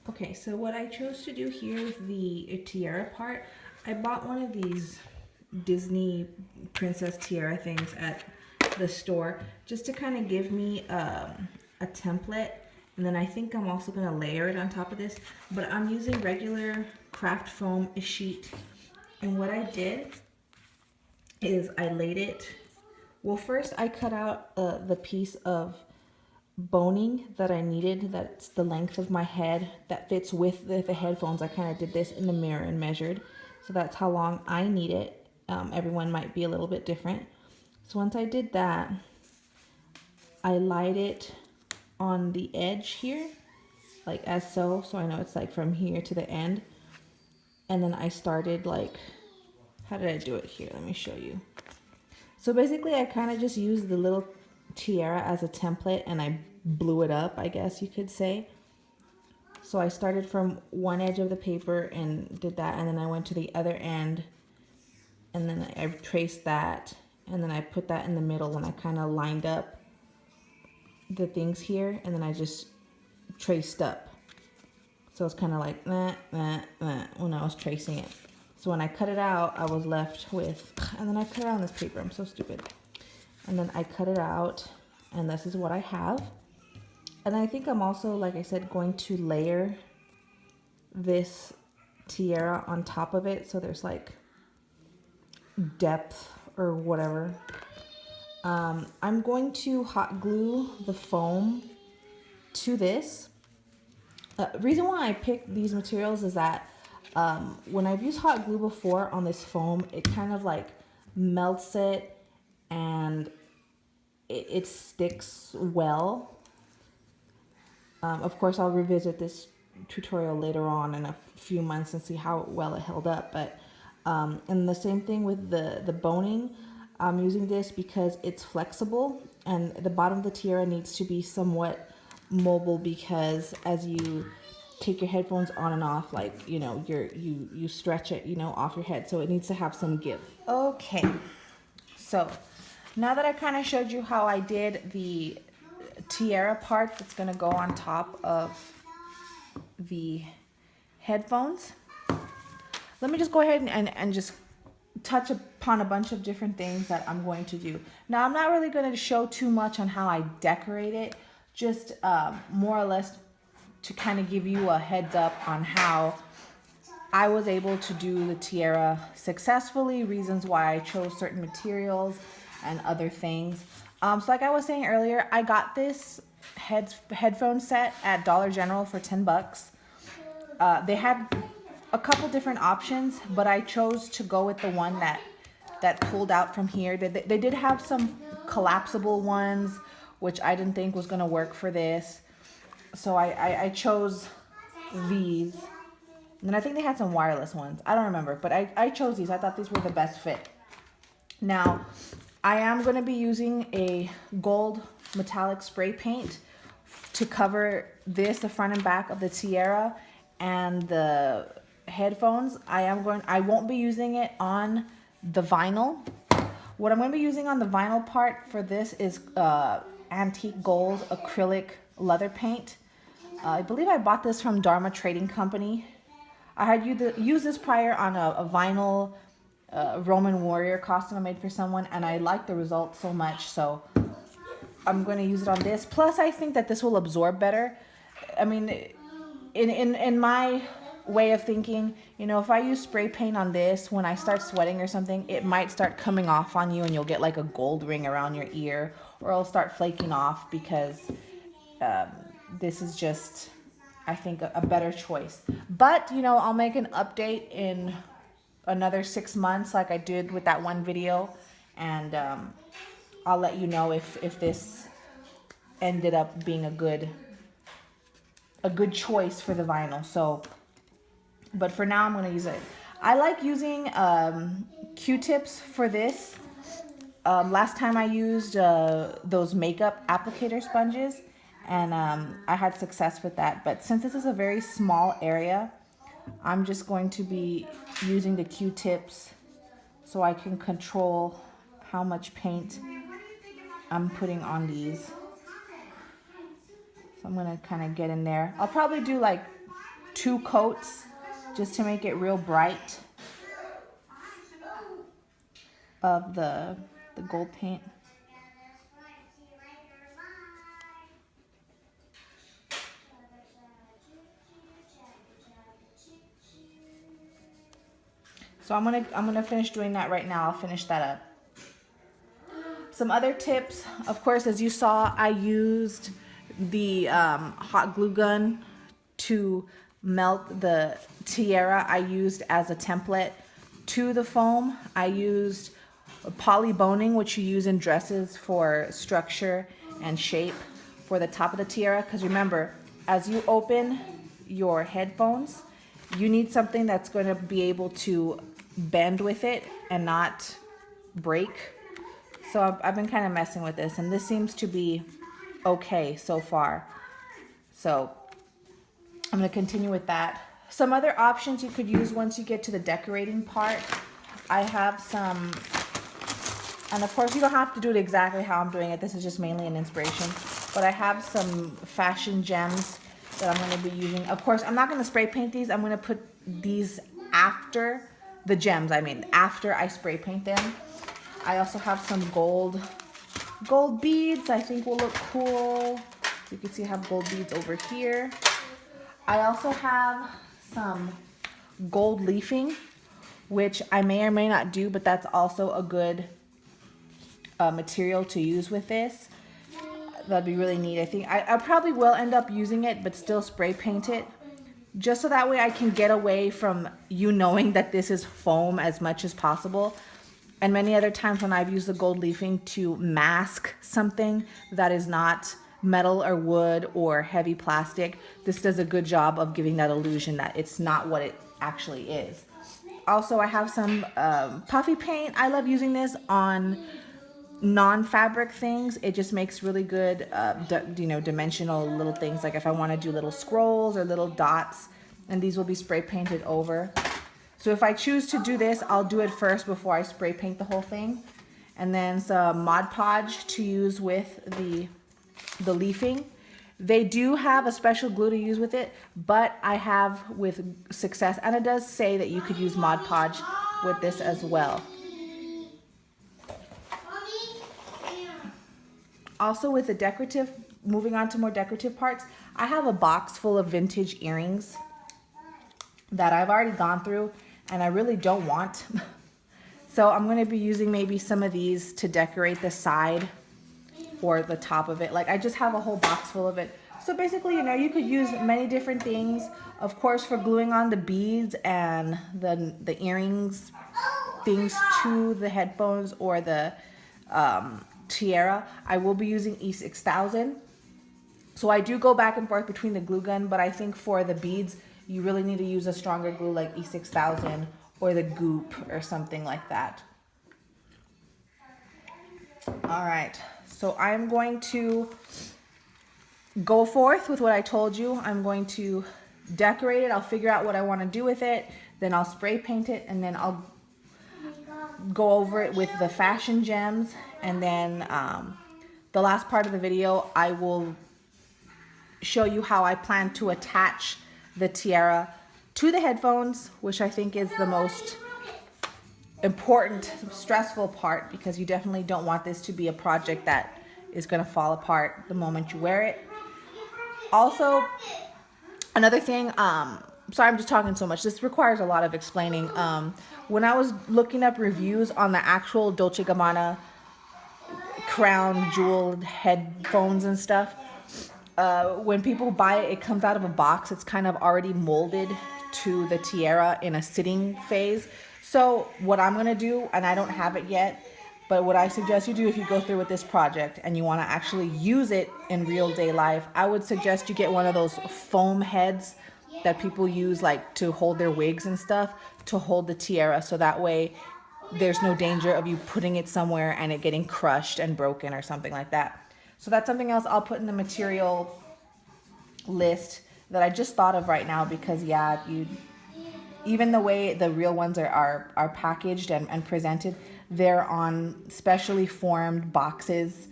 Okay, so what I chose to do here with the tiara part, I bought one of these Disney princess tiara things at the store just to kind of give me a template. And then I think I'm also going to layer it on top of this, but I'm using regular craft foam sheet. And what I did is I laid it, well, first I cut out the piece of boning that I needed, that's the length of my head that fits with the headphones. I kind of did this in the mirror and measured, so that's how long I need it. Everyone might be a little bit different. So once I did that, I lied it on the edge here, like as so I know it's like from here to the end. And then I started like, how did I do it here? Let me show you. So basically I kind of just used the little tiara as a template and I blew it up, I guess you could say. So I started from one edge of the paper and did that, and then I went to the other end and then I traced that, and then I put that in the middle and I kind of lined up the things here, and then I just traced up. So it's kind of like when I was tracing it. So when I cut it out, I was left with, and then I cut it out on this paper. I'm so stupid. And then I cut it out, and this is what I have. And I think I'm also, like I said, going to layer this tiara on top of it, so there's like depth or whatever. I'm going to hot glue the foam to this. Reason why I picked these materials is that when I've used hot glue before on this foam, it kind of like melts it and it sticks well. Of course, I'll revisit this tutorial later on in a few months and see how well it held up. But and the same thing with the boning. I'm using this because it's flexible, and the bottom of the tiara needs to be somewhat mobile, because as you take your headphones on and off, like, you know, you stretch it, you know, off your head, so it needs to have some give. Okay, so now that I kind of showed you how I did the tiara part that's going to go on top of the headphones, let me just go ahead and just touch upon a bunch of different things that I'm going to do. Now, I'm not really going to show too much on how I decorate it, just more or less to kind of give you a heads up on how I was able to do the tiara successfully, reasons why I chose certain materials and other things. So like I was saying earlier, I got this headphone set at Dollar General for 10 bucks. They had a couple different options, but I chose to go with the one that pulled out from here. They did have some collapsible ones, which I didn't think was going to work for this. So I chose these. And then I think they had some wireless ones. I don't remember, but I chose these. I thought these were the best fit. Now, I am going to be using a gold metallic spray paint to cover this, the front and back of the tiara and the headphones. I won't be using it on the vinyl. What I'm going to be using on the vinyl part for this is antique gold acrylic leather paint. I believe I bought this from Dharma Trading Company. I had used this prior on a vinyl Roman warrior costume I made for someone, and I liked the results so much, so I'm going to use it on this. Plus, I think that this will absorb better. I mean, in my way of thinking, you know, if I use spray paint on this, when I start sweating or something, it might start coming off on you and you'll get like a gold ring around your ear, or it'll start flaking off, because this is just, I think, a better choice. But, you know, I'll make an update in another 6 months like I did with that one video, and I'll let you know if this ended up being a good choice for the vinyl. So, but for now, I'm going to use it. I like using Q-tips for this. Last time I used those makeup applicator sponges, and I had success with that. But since this is a very small area, I'm just going to be using the Q-tips so I can control how much paint I'm putting on these. So I'm going to kind of get in there. I'll probably do like 2 coats just to make it real bright of the gold paint. So I'm gonna finish doing that right now. I'll finish that up. Some other tips, of course, as you saw, I used the hot glue gun to melt the tiara I used as a template to the foam. I used poly boning, which you use in dresses for structure and shape for the top of the tiara. Because remember, as you open your headphones, you need something that's going to be able to bend with it and not break. So I've been kind of messing with this, and this seems to be okay so far. So I'm going to continue with that. Some other options you could use once you get to the decorating part. I have some, and of course you don't have to do it exactly how I'm doing it. This is just mainly an inspiration. But I have some fashion gems that I'm going to be using. Of course, I'm not going to spray paint these. I'm going to put these after the gems, after I spray paint them. I also have some gold beads I think will look cool. You can see I have gold beads over here. I also have some gold leafing, which I may or may not do, but that's also a good material to use with this. That'd be really neat. I think I probably will end up using it, but still spray paint it, just so that way I can get away from you knowing that this is foam as much as possible. And many other times when I've used the gold leafing to mask something that is not metal or wood or heavy plastic, this does a good job of giving that illusion that it's not what it actually is. Also, I have some puffy paint. I love using this on non-fabric things. It just makes really good dimensional little things, like if I want to do little scrolls or little dots, and these will be spray painted over. So if I choose to do this, I'll do it first before I spray paint the whole thing. And then some Mod Podge to use with the leafing. They do have a special glue to use with it, but I have with success, and it does say that you could use Mod Podge with this as well. Also with the decorative, moving on to more decorative parts, I have a box full of vintage earrings that I've already gone through and I really don't want. So I'm going to be using maybe some of these to decorate the side or the top of it. Like I just have a whole box full of it. So basically, you could use many different things. Of course, for gluing on the beads and the earrings, things to the headphones or the tiara, I will be using E6000. So I do go back and forth between the glue gun, but I think for the beads, you really need to use a stronger glue like E6000 or the Goop or something like that. All right, so I'm going to go forth with what I told you. I'm going to decorate it. I'll figure out what I want to do with it. Then I'll spray paint it, and then I'll go over it with the fashion gems. And then the last part of the video, I will show you how I plan to attach the tiara to the headphones, which I think is the most important, stressful part, because you definitely don't want this to be a project that is going to fall apart the moment you wear it. Also, another thing, sorry I'm just talking so much, this requires a lot of explaining. When I was looking up reviews on the actual Dolce Gabana crown jeweled headphones and stuff, when people buy it, it comes out of a box. It's kind of already molded to the tiara in a sitting phase. So what I'm going to do, and I don't have it yet, but what I suggest you do if you go through with this project and you want to actually use it in real day life, I would suggest you get one of those foam heads that people use like to hold their wigs and stuff, to hold the tiara, so that way there's no danger of you putting it somewhere and it getting crushed and broken or something like that. So that's something else I'll put in the material list that I just thought of right now, because yeah, even the way the real ones are packaged and presented, they're on specially formed boxes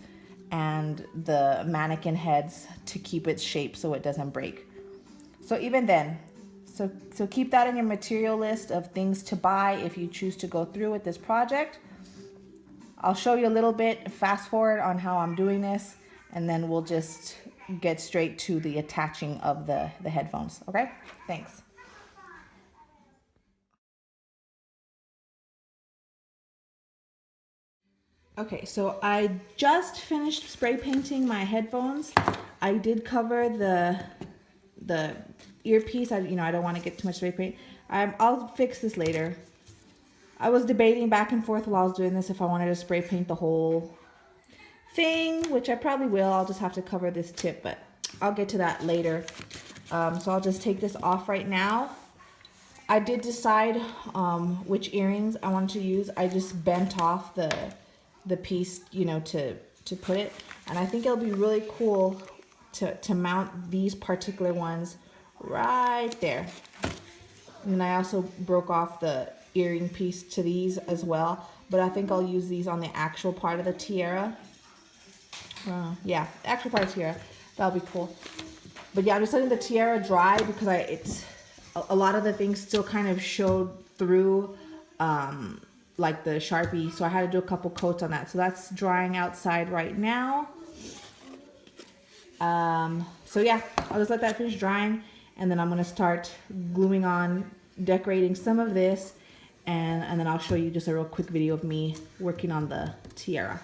and the mannequin heads to keep its shape so it doesn't break. So even then, So keep that in your material list of things to buy if you choose to go through with this project. I'll show you a little bit, fast forward on how I'm doing this, and then we'll just get straight to the attaching of the headphones, okay? Thanks. Okay, so I just finished spray painting my headphones. I did cover the earpiece. I don't want to get too much spray paint. I'll fix this later. I was debating back and forth while I was doing this if I wanted to spray paint the whole thing, which I probably will. I'll just have to cover this tip, but I'll get to that later. So I'll just take this off right now. I did decide which earrings I wanted to use. I just bent off the piece, to put it, and I think it'll be really cool to mount these particular ones right there. And I also broke off the earring piece to these as well, but I think I'll use these on the actual part of the tiara. Yeah, the actual part of the tiara. That'll be cool. But yeah, I'm just letting the tiara dry because it's a lot of the things still kind of showed through like the Sharpie, so I had to do a couple coats on that. So that's drying outside right now. So yeah, I'll just let that finish drying, and then I'm gonna start gluing on, decorating some of this, and then I'll show you just a real quick video of me working on the tiara.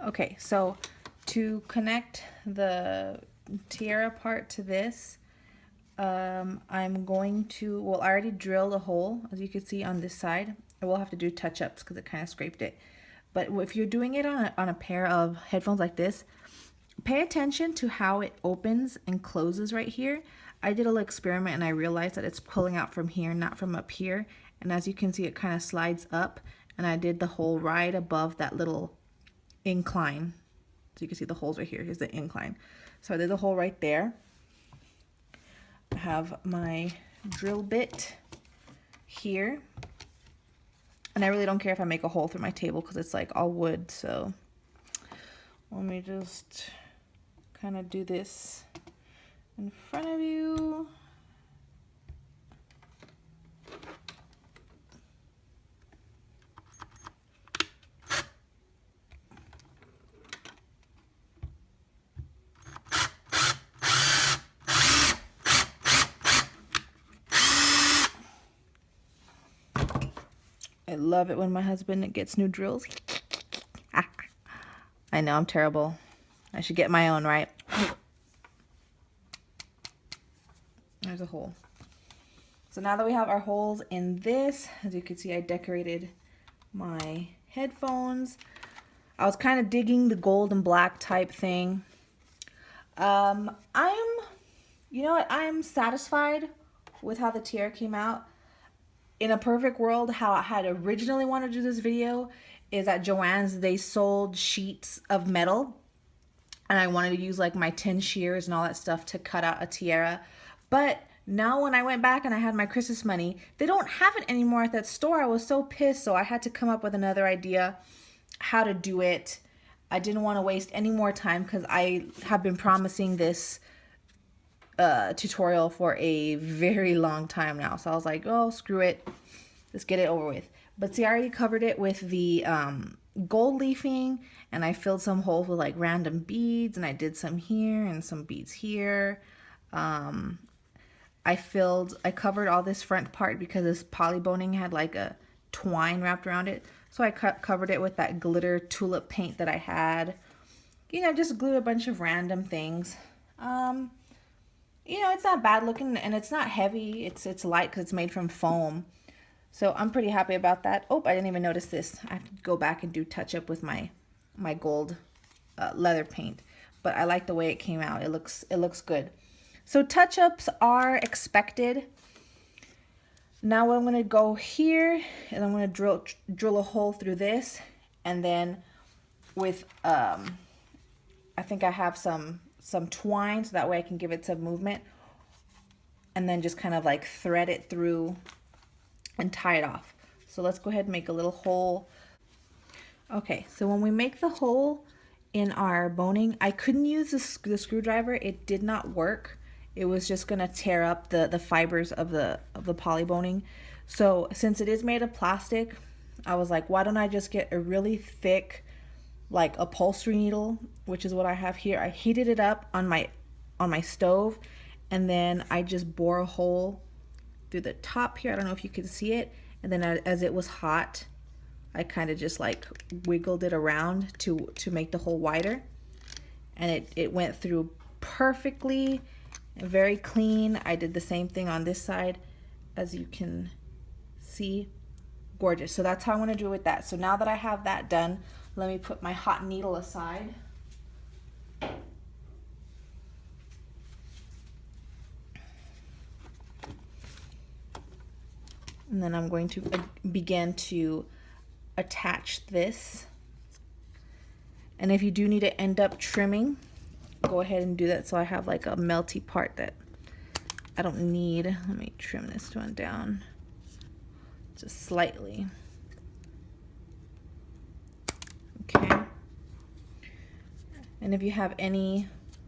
Okay, so to connect the tiara part to this, I'm going to, well, I already drilled a hole, as you can see on this side. I will have to do touch-ups because it kind of scraped it. But if you're doing it on a pair of headphones like this, pay attention to how it opens and closes right here. I did a little experiment and I realized that it's pulling out from here, not from up here. And as you can see, it kind of slides up, and I did the hole right above that little incline. So you can see the holes right here. Here's the incline. So I did the hole right there. I have my drill bit here. And I really don't care if I make a hole through my table because it's like all wood. So let me just kind of do this in front of you. I love it when my husband gets new drills. I know I'm terrible. I should get my own, right? There's a hole. So now that we have our holes in this, as you can see, I decorated my headphones. I was kind of digging the gold and black type thing. You know what? I'm satisfied with how the tiara came out. In a perfect world, how I had originally wanted to do this video is at Joann's, they sold sheets of metal. And I wanted to use like my tin shears and all that stuff to cut out a tiara. But now when I went back and I had my Christmas money, they don't have it anymore at that store. I was so pissed, so I had to come up with another idea how to do it. I didn't want to waste any more time because I have been promising this tutorial for a very long time now. So I was like, oh, screw it. Let's get it over with. But see, I already covered it with the gold leafing, and I filled some holes with like random beads, and I did some here and some beads here. I covered all this front part because this poly boning had like a twine wrapped around it. So I covered it with that glitter tulip paint that I had. You know, just glued a bunch of random things. You know, it's not bad looking, and it's not heavy. It's light because it's made from foam. So I'm pretty happy about that. Oh, I didn't even notice this. I have to go back and do touch up with my gold leather paint. But I like the way it came out. It looks good. So touch-ups are expected. Now I'm going to go here, and I'm going to drill a hole through this, and then with I think I have some twine, so that way I can give it some movement, and then just kind of like thread it through and tie it off. So let's go ahead and make a little hole. Okay, so when we make the hole in our boning, I couldn't use the screwdriver. It did not work. It was just gonna tear up the fibers of the poly boning. So since it is made of plastic, I was like, why don't I just get a really thick like upholstery needle, which is what I have here. I heated it up on my stove, and then I just bore a hole through the top here. I don't know if you can see it. And then as it was hot, I kind of just like wiggled it around to make the hole wider, and it went through perfectly and very clean. I did the same thing on this side, as you can see. Gorgeous. So that's how I'm going to do it with that. So now that I have that done, let me put my hot needle aside. And then I'm going to begin to attach this. And if you do need to end up trimming, go ahead and do that. So I have like a melty part that I don't need. Let me trim this one down just slightly. Okay. And if you have any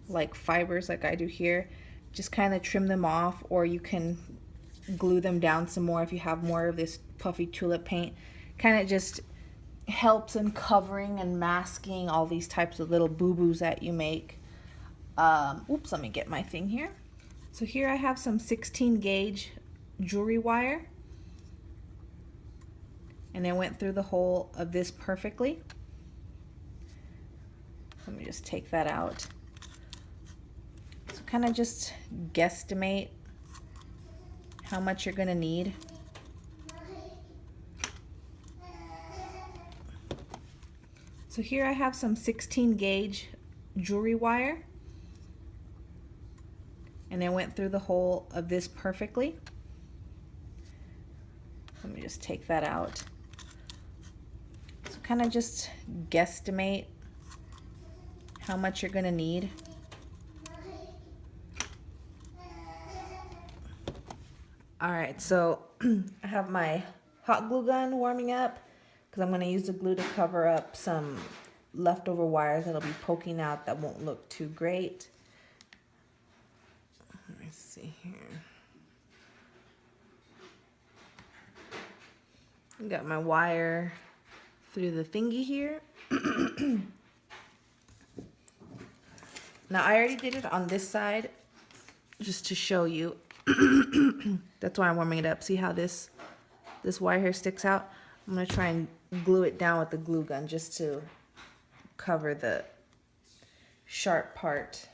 like fibers like I do here, just kind of trim them off, or you can glue them down some more if you have more of this puffy tulip paint. Kind of just helps in covering and masking all these types of little boo-boos that you make. Oops, let me get my thing here. So here I have some 16 gauge jewelry wire, and I went through the hole of this perfectly. Let me just take that out. So kind of just guesstimate how much you're going to need. So here I have some 16 gauge jewelry wire, and I went through the hole of this perfectly. Let me just take that out. So kind of just guesstimate how much you're going to need. All right, so I have my hot glue gun warming up because I'm going to use the glue to cover up some leftover wires that'll be poking out that won't look too great. Let me see here. Got my wire through the thingy here. Now I already did it on this side just to show you. That's why I'm warming it up. See how this wire here sticks out? I'm going to try and glue it down with the glue gun just to cover the sharp part.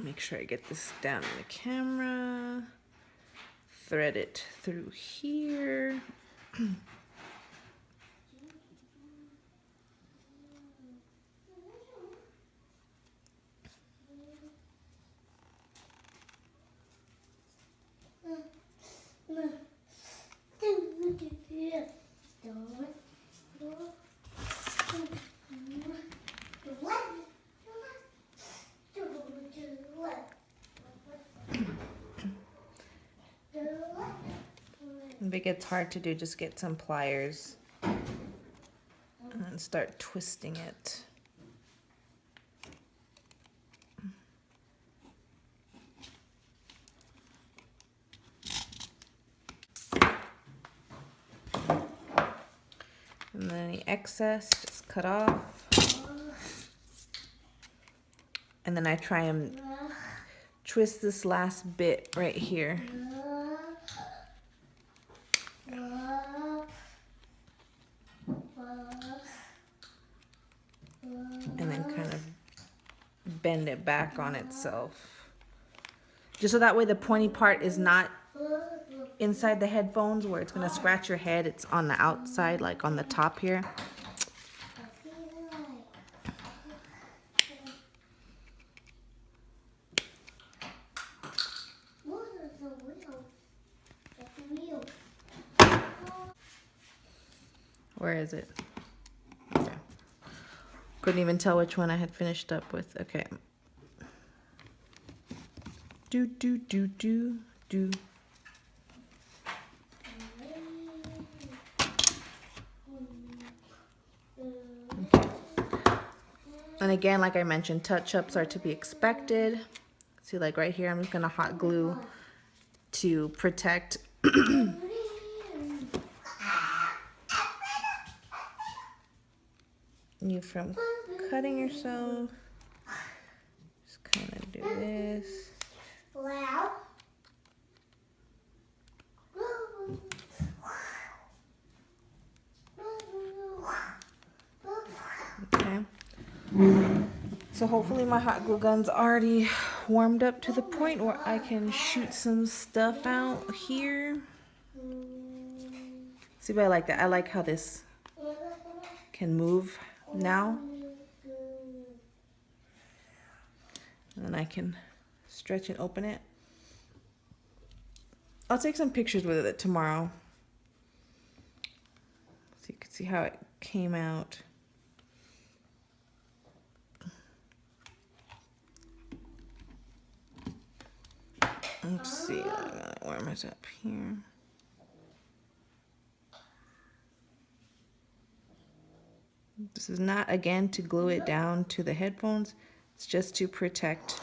Make sure I get this down in the camera. Thread it through here. If it gets hard to do, just get some pliers and start twisting it. And then any excess, just cut off. And then I try and twist this last bit right here. And then kind of bend it back on itself. Just so that way the pointy part is not inside the headphones where it's going to scratch your head. It's on the outside, like on the top here. Where is it? Okay. Couldn't even tell which one I had finished up with. Okay. Do, do, do, do, do. Okay. And again, like I mentioned, touch-ups are to be expected. See, like right here, I'm just gonna hot glue to protect you from cutting yourself. Just kind of do this. Okay. So hopefully my hot glue gun's already warmed up to the point where I can shoot some stuff out here. See, but I like that. I like how this can move now. And then I can stretch and open it. I'll take some pictures with it tomorrow, so you can see how it came out. Let's see, I'm gonna warm it up here. This is not, again, to glue it down to the headphones. It's just to protect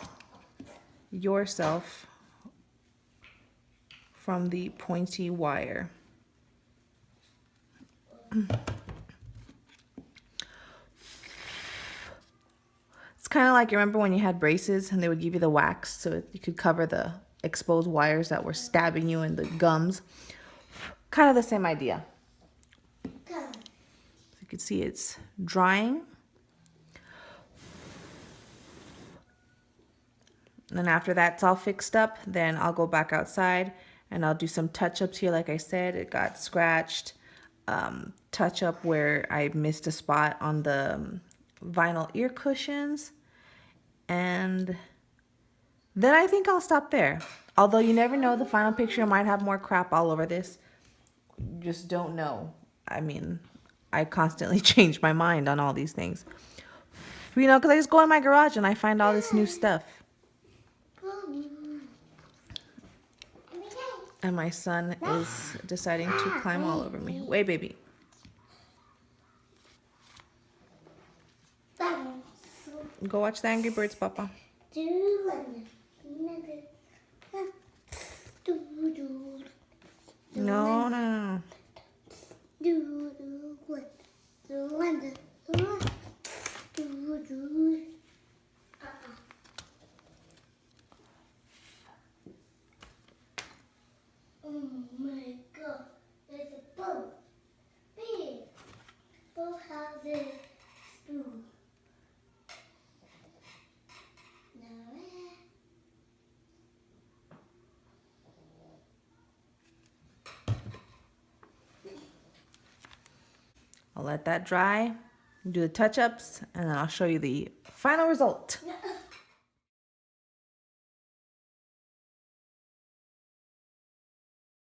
yourself from the pointy wire. It's kind of like, you remember when you had braces and they would give you the wax so you could cover the exposed wires that were stabbing you in the gums? Kind of the same idea. So you can see it's drying. And then after that's all fixed up, then I'll go back outside and I'll do some touch-ups here. Like I said, it got scratched. Touch up where I missed a spot on the vinyl ear cushions. And then I think I'll stop there. Although you never know, the final picture might have more crap all over this. You just don't know. I mean, I constantly change my mind on all these things. You know, because I just go in my garage and I find all this new stuff. And my son is deciding to climb all over me. Wait, baby. Go watch the Angry Birds, Papa. No, no, no. Oh my God. I'll let that dry, do the touch-ups, and then I'll show you the final result.